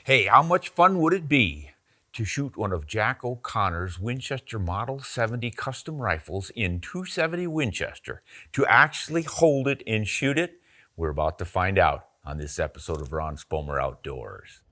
Hey, how much fun would it be to shoot one of Jack O'Connor's Winchester Model 70 custom rifles in .270 Winchester? To actually hold it and shoot it? We're about to find out on this episode of Ron Spomer Outdoors.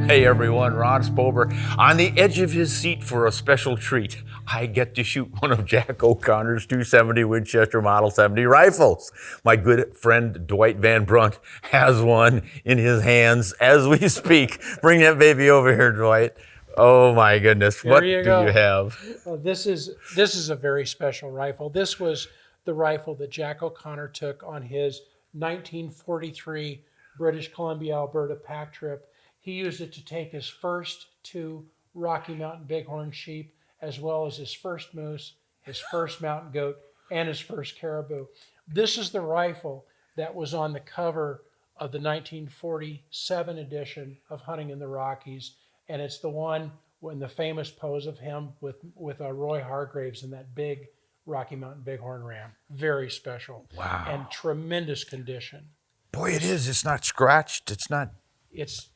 Hey everyone, Ron Spomer on the edge of his seat for a special treat. I get to shoot one of Jack O'Connor's .270 Winchester Model 70 rifles. My good friend Dwight Van Brunt has one in his hands as we speak. Bring that baby over here, Dwight. Oh my goodness, what do you have? Well, this is a very special rifle. This was the rifle that Jack O'Connor took on his 1943 British Columbia, Alberta pack trip. He used it to take his first 2 Rocky Mountain Bighorn sheep, as well as his first moose, his first mountain goat, and his first caribou. This is the rifle that was on the cover of the 1947 edition of Hunting in the Rockies, and it's the one in the famous pose of him with Roy Hargraves in that big Rocky Mountain Bighorn ram. Very special. Wow. And tremendous condition. Boy, it is. It's not scratched. It's not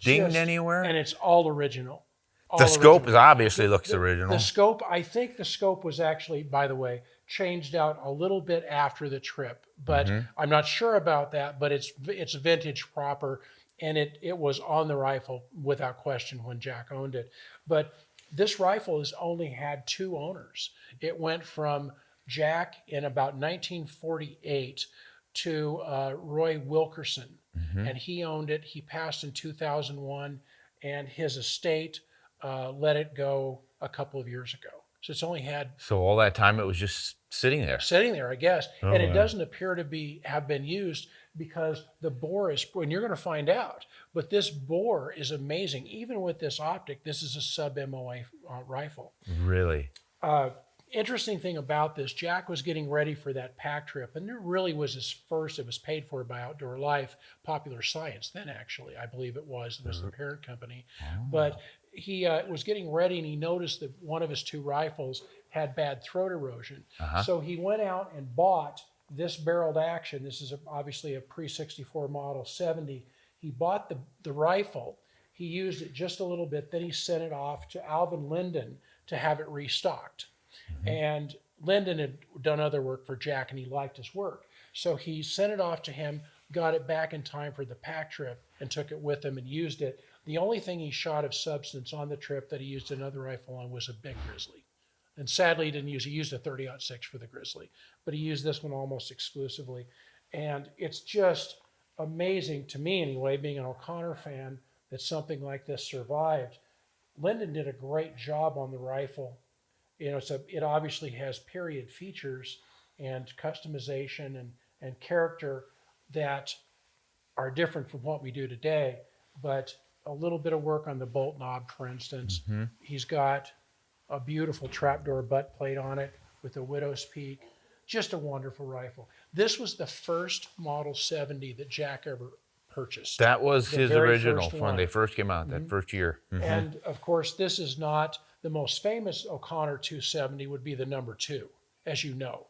dinged anywhere. And it's all original. The scope obviously looks original. The scope, I think the scope was actually, by the way, changed out a little bit after the trip, but I'm not sure about that, but it's vintage proper, and it was on the rifle without question when Jack owned it. But this rifle has only had 2 owners. It went from Jack in about 1948 to Roy Wilkerson, and he owned it. He passed in 2001, and his estate let it go a couple of years ago. So it's only had... So all that time it was just sitting there? Sitting there, I guess. Oh, and it doesn't appear to have been used because the bore is... And you're going to find out. But this bore is amazing. Even with this optic, this is a sub-MOA rifle. Really? Interesting thing about this, Jack was getting ready for that pack trip, and it really was his first. It was paid for by Outdoor Life, Popular Science. Then, actually, I believe it was the parent company. Oh. But he was getting ready, and he noticed that one of his 2 rifles had bad throat erosion. So he went out and bought this barreled action. This is obviously a pre-64 Model 70. He bought the rifle. He used it just a little bit. Then he sent it off to Alvin Linden to have it restocked. And Linden had done other work for Jack, and he liked his work. So he sent it off to him, got it back in time for the pack trip, and took it with him and used it. The only thing he shot of substance on the trip that he used another rifle on was a big grizzly. And sadly, he used a 30-06 for the grizzly, but he used this one almost exclusively. And it's just amazing to me, anyway, being an O'Connor fan, that something like this survived. Linden did a great job on the rifle. You know, it obviously has period features and customization and character that are different from what we do today, but a little bit of work on the bolt knob, for instance. He's got a beautiful trapdoor butt plate on it with a widow's peak. Just a wonderful rifle. This was the first Model 70 that Jack ever purchased. That was his original when they first came out, that first year. And of course, this is not the most famous O'Connor .270 would be the number 2, as you know.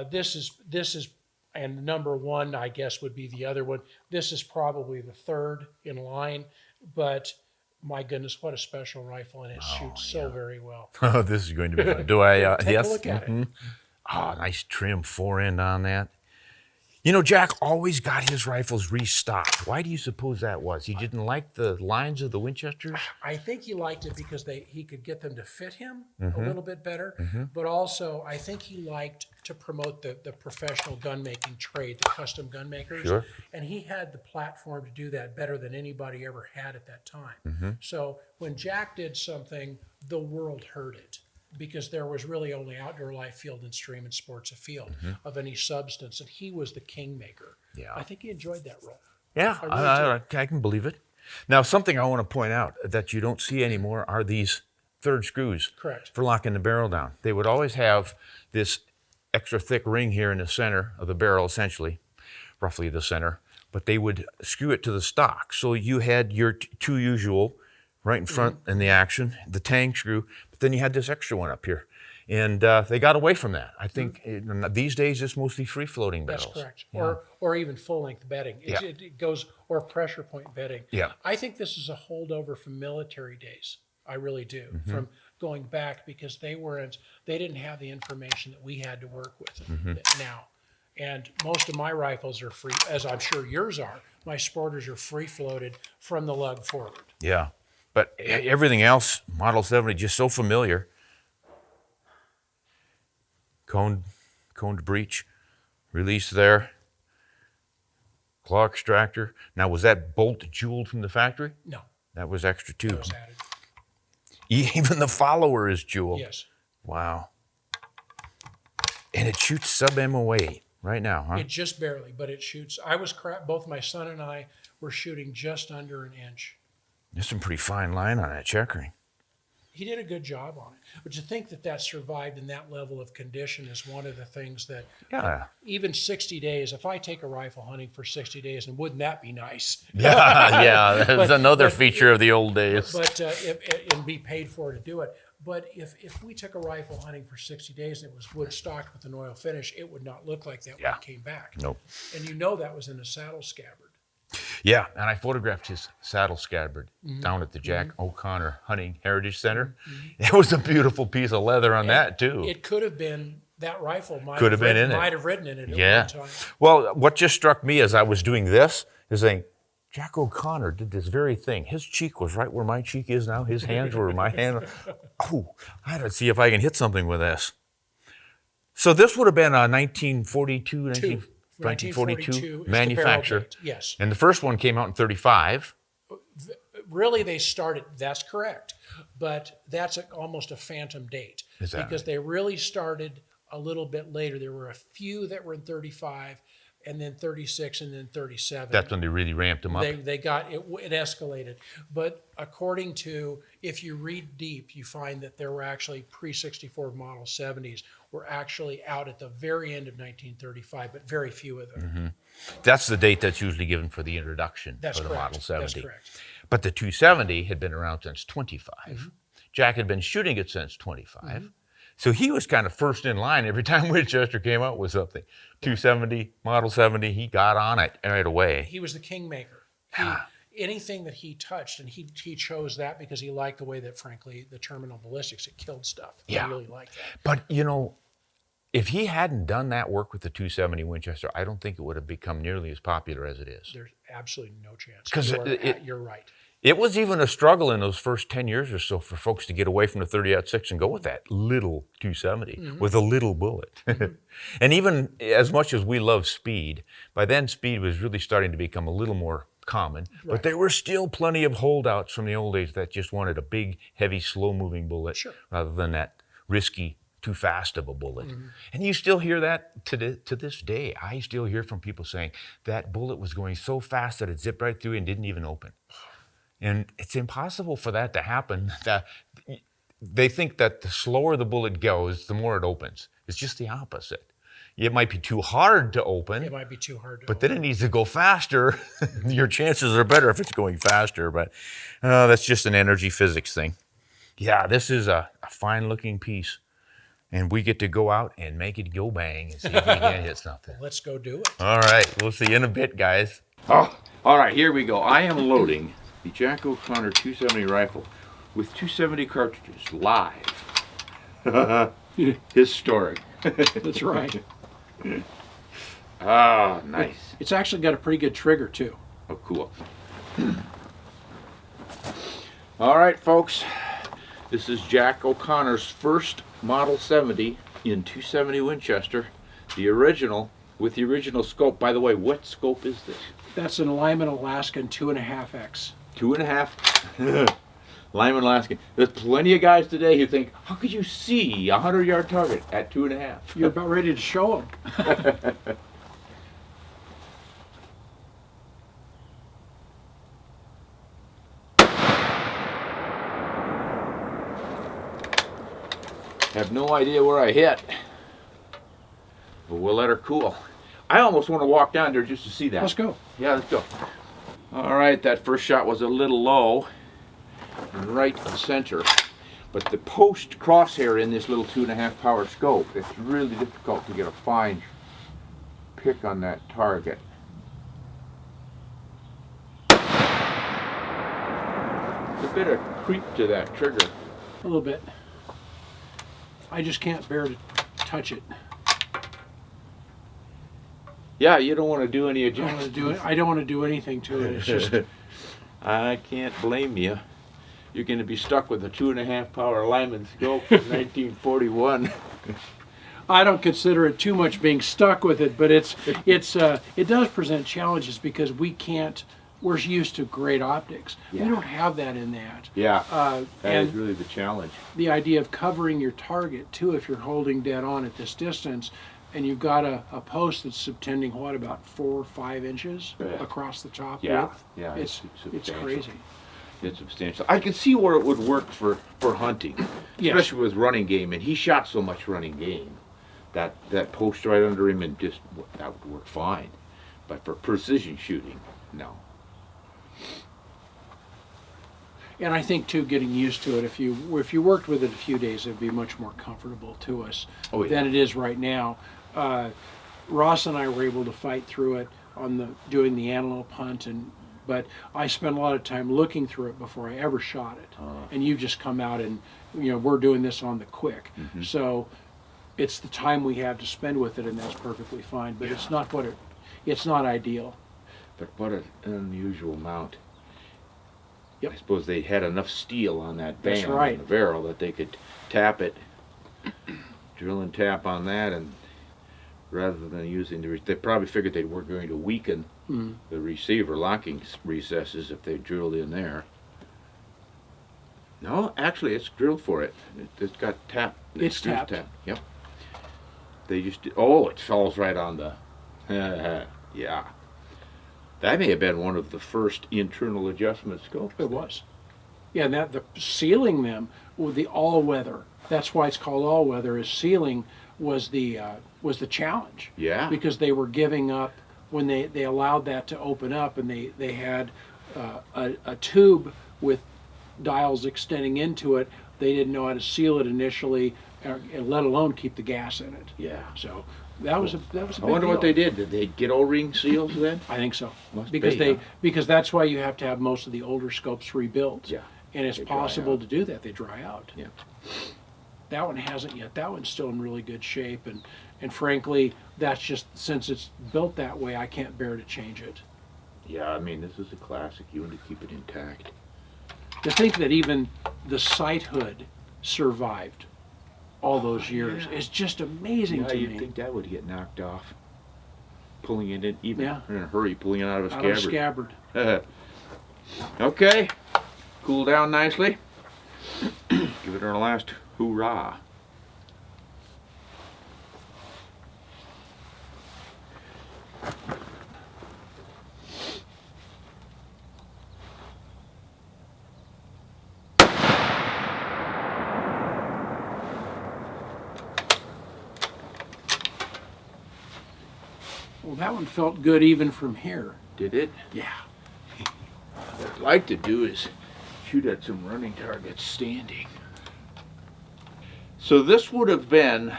This is, and number 1, I guess, would be the other one. This is probably the 3rd in line, but my goodness, what a special rifle, and it shoots so very well. Oh, this is going to be fun. Do I? Take a look at it. Oh, nice trim forend on that. You know, Jack always got his rifles restocked. Why do you suppose that was? He didn't like the lines of the Winchesters? I think he liked it because he could get them to fit him a little bit better. But also, I think he liked to promote the professional gun-making trade, the custom gun makers. Sure. And he had the platform to do that better than anybody ever had at that time. So when Jack did something, the world heard it, because there was really only Outdoor Life, Field and Stream, and Sports Afield of any substance, and he was the kingmaker. Yeah. I think he enjoyed that role. Yeah, I can believe it. Now, something I want to point out that you don't see anymore are these 3rd screws. Correct. For locking the barrel down. They would always have this extra thick ring here in the center of the barrel, essentially, roughly the center, but they would screw it to the stock. So you had your 2 usual right in front in the action, the tang screw, but then you had this extra one up here. And they got away from that. I think these days it's mostly free-floating barrels. That's correct. Yeah. Or even full-length bedding. Yeah. It goes, or pressure point bedding. Yeah. I think this is a holdover from military days. I really do. From going back, because they didn't have the information that we had to work with now. And most of my rifles are free, as I'm sure yours are. My sporters are free-floated from the lug forward. Yeah. But everything else, Model 70, just so familiar. Coned breech, release there. Claw extractor. Now, was that bolt jeweled from the factory? No. That was extra too. That was added. Even the follower is jeweled. Yes. Wow. And it shoots sub-MOA right now, huh? It just barely, but it shoots. Both my son and I were shooting just under an inch. There's some pretty fine line on that checkering. He did a good job on it. But to think that survived in that level of condition is one of the things that, even 60 days, if I take a rifle hunting for 60 days, and wouldn't that be nice? Yeah, that's another feature of the old days. But and be paid for to do it. But if we took a rifle hunting for 60 days and it was wood stocked with an oil finish, it would not look like that when it came back. Nope. And that was in a saddle scabbard. Yeah, and I photographed his saddle scabbard down at the Jack O'Connor Hunting Heritage Center. It was a beautiful piece of leather on that too. It could have been, that rifle might Could have have been ridden, in it. might have ridden in it Yeah. at one time. Well, what just struck me as I was doing this is saying, Jack O'Connor did this very thing. His cheek was right where my cheek is now. His hands were where my hand. Oh, I had to see if I can hit something with this. So this would have been a 1942 1942 manufacture. is the barrel date, yes. And the first one came out in 35. Really, they started, that's correct, but that's almost a phantom date. Is that because they really started a little bit later. There were a few that were in 35, and then 36, and then 37. That's when they really ramped them up. They got, it escalated. But according to, if you read deep, you find that there were actually pre-64 Model 70s were actually out at the very end of 1935, but very few of them. That's the date that's usually given for the introduction That's of the correct. Model 70. That's correct. But the 270 had been around since 25. Jack had been shooting it since 25. So he was kind of first in line every time Winchester came out with something. 270, Model 70, he got on it right away. He was the kingmaker. Anything that he touched, and he chose that because he liked the way that, frankly, the terminal ballistics, it killed stuff. Yeah. He really liked that. But, you know, if he hadn't done that work with the 270 Winchester, I don't think it would have become nearly as popular as it is. There's absolutely no chance. 'Cause You're right. It was even a struggle in those first 10 years or so for folks to get away from the 30-06 and go with that little 270 with a little bullet. And even as much as we love speed, by then speed was really starting to become a little more common, but there were still plenty of holdouts from the old days that just wanted a big, heavy, slow-moving bullet rather than that risky, too fast of a bullet. And you still hear that to this day. I still hear from people saying that bullet was going so fast that it zipped right through and didn't even open. And it's impossible for that to happen. They think that the slower the bullet goes, the more it opens. It's just the opposite. It might be too hard to open. It might be too hard to But then it needs to go faster. Your chances are better if it's going faster. But that's just an energy physics thing. Yeah, this is a fine-looking piece. And we get to go out and make it go bang and see if we can hit something. Let's go do it. All right, we'll see you in a bit, guys. Oh, all right, here we go. I am loading the Jack O'Connor 270 rifle with 270 cartridges live. Historic. That's right. Ah, nice. It's actually got a pretty good trigger, too. Oh, cool. All right, folks. This is Jack O'Connor's first Model 70 in 270 Winchester. The original, with the original scope. By the way, what scope is this? That's an Lyman Alaskan 2.5X. 2.5? Lyman Alaskan. There's plenty of guys today who think, how could you see a 100-yard target at 2.5? You're about ready to show them. Have no idea where I hit, but we'll let her cool. I almost want to walk down there just to see that. Let's go. Yeah, let's go. All right, that first shot was a little low, right center. But the post crosshair in this little 2.5 power scope, it's really difficult to get a fine pick on that target. There's a bit of creep to that trigger. A little bit. I just can't bear to touch it. Yeah, you don't want to do any I don't want to adjustments. do it. I don't want to do anything to it. It's just I can't blame you. You're going to be stuck with a 2.5 power Lyman scope from 1941. I don't consider it too much being stuck with it, but it does present challenges because we're used to great optics. Yeah. We don't have that in that. Yeah, that is And really the challenge. the idea of covering your target too, if you're holding dead on at this distance, and you've got a post that's subtending about 4 or 5 inches Yeah. across the top Yeah, width. yeah, it's substantial. crazy. It's substantial. I can see where it would work for hunting, Yes. especially with running game. And he shot so much running game that post right under him, and just that would work fine. But for precision shooting, no. And I think too, getting used to it. If you worked with it a few days, it'd be much more comfortable to us Oh, yeah. than it is right now. Ross and I were able to fight through it on doing the antelope hunt, but I spent a lot of time looking through it before I ever shot it. And you've just come out and we're doing this on the quick, so it's the time we have to spend with it, and that's perfectly fine. But it's not it's not ideal. But what an unusual mount. Yep. I suppose they had enough steel on that That's band right. on the barrel that they could tap it, drill and tap on that, and rather than using they probably figured they were going to weaken the receiver locking recesses if they drilled in there. No, actually, it's drilled for it. It's got tap. It's tapped. Yep. They just it falls right on the. Yeah. That may have been one of the first internal adjustment scopes. It was. Yeah, and the sealing them with the all-weather. That's why it's called all-weather. Is sealing was the challenge. Yeah. Because they were giving up when they allowed that to open up, and they had a tube with dials extending into it. They didn't know how to seal it initially, let alone keep the gas in it. Yeah. So that was a big I wonder what deal. they did. Did they get O-ring seals then? I think so. Must because be, because that's why you have to have most of the older scopes rebuilt. Yeah. And it's They dry possible out. to do that. They dry out. Yeah. That one hasn't yet. That one's still in really good shape, and frankly, that's just, since it's built that way, I can't bear to change it. Yeah, I mean, this is a classic. You want to keep it intact. To think that even the sight hood survived all those years is just amazing Yeah, to you'd me. think that would get knocked off. Pulling it in, even Yeah. in a hurry, pulling it out of a Out of a scabbard. scabbard. Okay, cool down nicely. Give it our last hoorah. Well, that one felt good even from here. Did it? Yeah. What I'd like to do is shoot at some running targets standing. So this would have been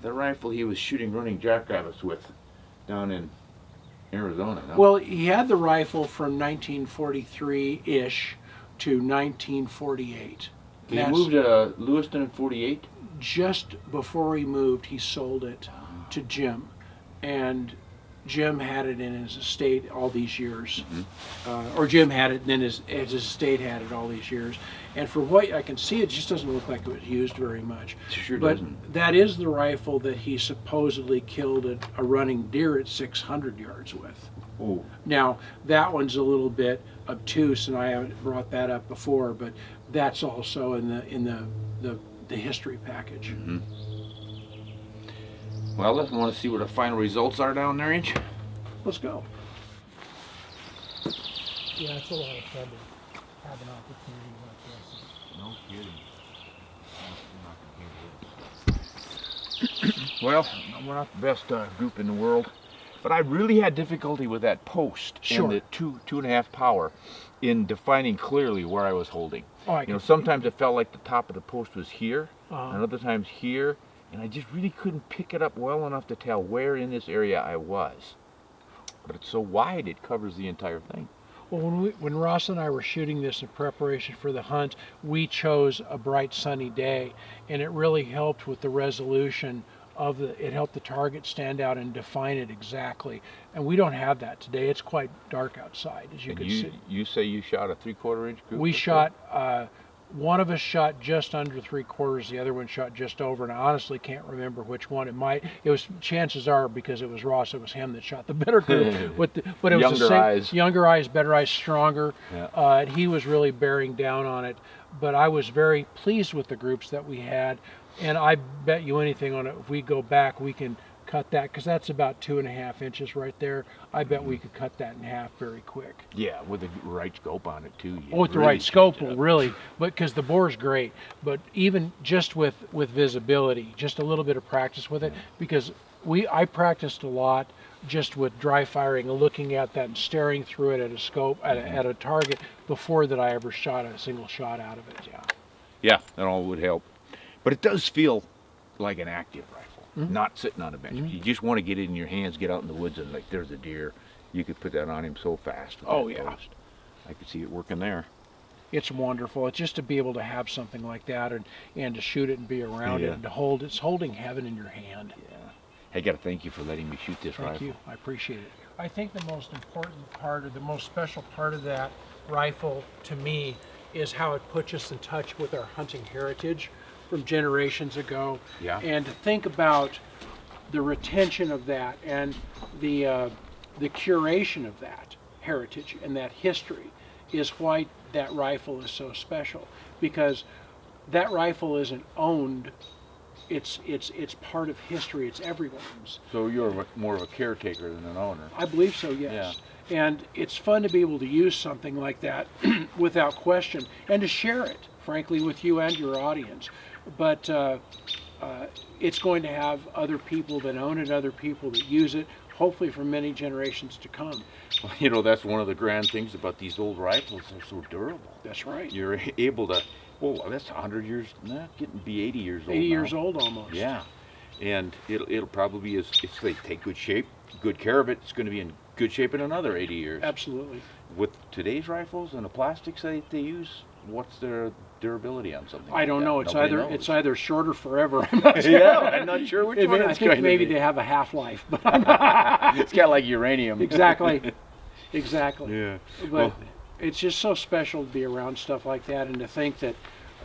the rifle he was shooting running jackrabbits with down in Arizona, no? Well, he had the rifle from 1943-ish to 1948. He moved to Lewiston in 48? Just before he moved, he sold it to Jim, and Jim had it in his estate all these years, or Jim had it, and then his estate had it all these years. And for what I can see, it just doesn't look like it was used very much. It sure But doesn't. that is the rifle that he supposedly killed a running deer at 600 yards with. Oh, Now, that one's a little bit obtuse, and I haven't brought that up before, but that's also in the history package. well, let's want to see what the final results are down there, Inch. Let's go. Yeah, it's a lot of fun to have an opportunity like this. No kidding. Well, we're not the best group in the world. If But I really had difficulty with that post Sure. and the 2.5 power in defining clearly where I was holding. Oh, I You know, can- sometimes it felt like the top of the post was here, Uh-huh. and other times here, and I just really couldn't pick it up well enough to tell where in this area I was. But it's so wide, it covers the entire thing. Well, when Ross and I were shooting this in preparation for the hunt, we chose a bright sunny day, and it really helped with the resolution of it helped the target stand out and define it exactly. And we don't have that today. It's quite dark outside, as you And can see. you say you shot a 3/4 inch group? We or so? shot, one of us shot just under 3/4, the other one shot just over, and I honestly can't remember which one. Chances are, because it was Ross, it was him that shot the better group. But it was Younger the same, eyes. younger eyes, better eyes, stronger. Yeah. And he was really bearing down on it. But I was very pleased with the groups that we had, and I bet you anything on it. If we go back, we can cut that, because that's about 2.5 inches right there. I bet we could cut that in half very quick. Yeah, with the right scope on it too. You Oh, with the really right scope, changed it will up. really, but because the bore's great, but even just with visibility, just a little bit of practice with it, because I practiced a lot just with dry firing and looking at that and staring through it at a scope, at a target, before that I ever shot a single shot out of it. Yeah. Yeah, that all would help. But it does feel like an active rifle, not sitting on a bench. You just want to get it in your hands, get out in the woods, and like, there's a deer. You could put that on him so fast. with Oh, that yeah. post. I could see it working there. It's wonderful. It's just to be able to have something like that and to shoot it and be around Yeah. it and to hold it's holding heaven in your hand. Yeah. Hey, I got to thank you for letting me shoot this Thank rifle. you. I appreciate it. I think the most important part, or the most special part of that rifle to me, is how it puts us in touch with our hunting heritage from generations ago. Yeah. And to think about the retention of that and the curation of that heritage and that history is why that rifle is so special, because that rifle isn't owned. It's part of history. It's everyone's. So you're more of a caretaker than an owner. I believe so, yes. And it's fun to be able to use something like that without question, and to share it, frankly, with you and your audience. But it's going to have other people that own it, other people that use it, hopefully for many generations to come. Well, you know, that's one of the grand things about these old rifles. They're so durable. That's right. You're able to, well, that's 100 years, getting to be 80 years old 80 now. years old almost. Yeah. And it'll probably, if they take good shape, good care of it, it's going to be in good shape in another 80 years. Absolutely. With today's rifles and the plastics they use, what's their durability on something? I don't know. It's either shorter forever. Yeah, I'm not sure which one I it's think going maybe to be. they have a half-life. But It's kind of like uranium. exactly. Exactly. Yeah. But Well, it's just so special to be around stuff like that, and to think that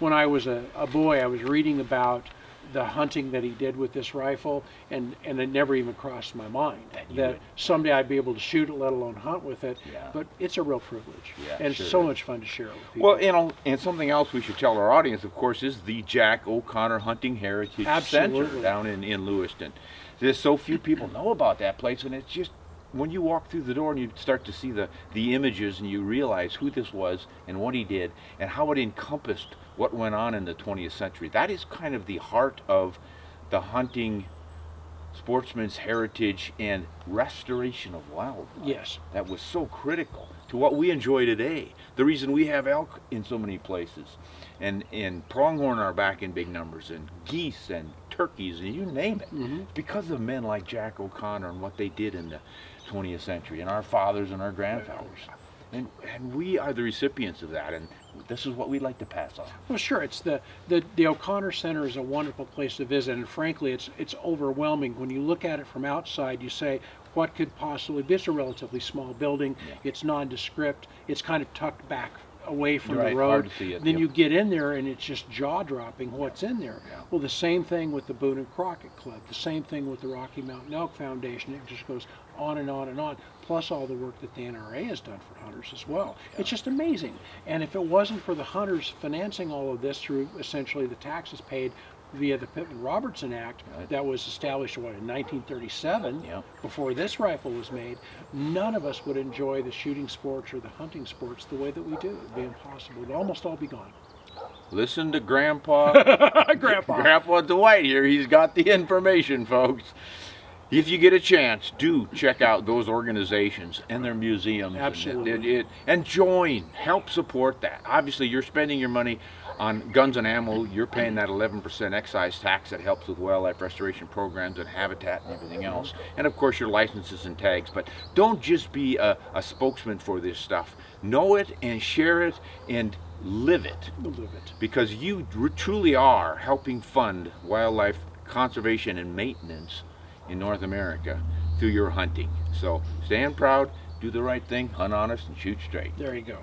when I was a boy, I was reading about the hunting that he did with this rifle, and it never even crossed my mind that someday I'd be able to shoot it, let alone hunt with it. Yeah. But it's a real privilege, Yeah, and sure it's so is. much fun to share it with people. well, you know, and something else we should tell our audience, of course, is the Jack O'Connor Hunting Heritage Center Absolutely. down in Lewiston. There's so few people know about that place, and it's just, when you walk through the door and you start to see the images and you realize who this was and what he did and how it encompassed what went on in the 20th century. That is kind of the heart of the hunting sportsman's heritage and restoration of wildlife. Yes. That was so critical to what we enjoy today. The reason we have elk in so many places, and pronghorn are back in big numbers, and geese and turkeys, and you name it. Mm-hmm. It's because of men like Jack O'Connor and what they did in the 20th century, and our fathers and our grandfathers. And we are the recipients of that, and this is what we'd like to pass on. Well, sure. It's the O'Connor Center is a wonderful place to visit, and frankly, it's overwhelming. When you look at it from outside, you say, what could possibly be? It's a relatively small building. Yeah. It's nondescript. It's kind of tucked back away from Right, the road. hard to see it, Then yep. you get in there, and it's just jaw-dropping what's in there. Yeah. Well, the same thing with the Boone and Crockett Club. The same thing with the Rocky Mountain Elk Foundation. It just goes on and on and on. Plus all the work that the NRA has done for hunters as well. It's just amazing. And if it wasn't for the hunters financing all of this through essentially the taxes paid via the Pittman-Robertson Act Right. that was established in 1937, Yep. before this rifle was made, none of us would enjoy the shooting sports or the hunting sports the way that we do. It'd be impossible. It'd almost all be gone. Listen to Grandpa Grandpa. Grandpa Dwight here. He's got the information, folks. if you get a chance, do check out those organizations and their museums. Absolutely. And join, help support that. Obviously, you're spending your money on guns and ammo. You're paying that 11% excise tax that helps with wildlife restoration programs and habitat and everything else. And of course, your licenses and tags. But don't just be a spokesman for this stuff. Know it and share it and live it. Because you truly are helping fund wildlife conservation and maintenance in North America through your hunting. So stand proud, do the right thing, hunt honest, and shoot straight. There you go.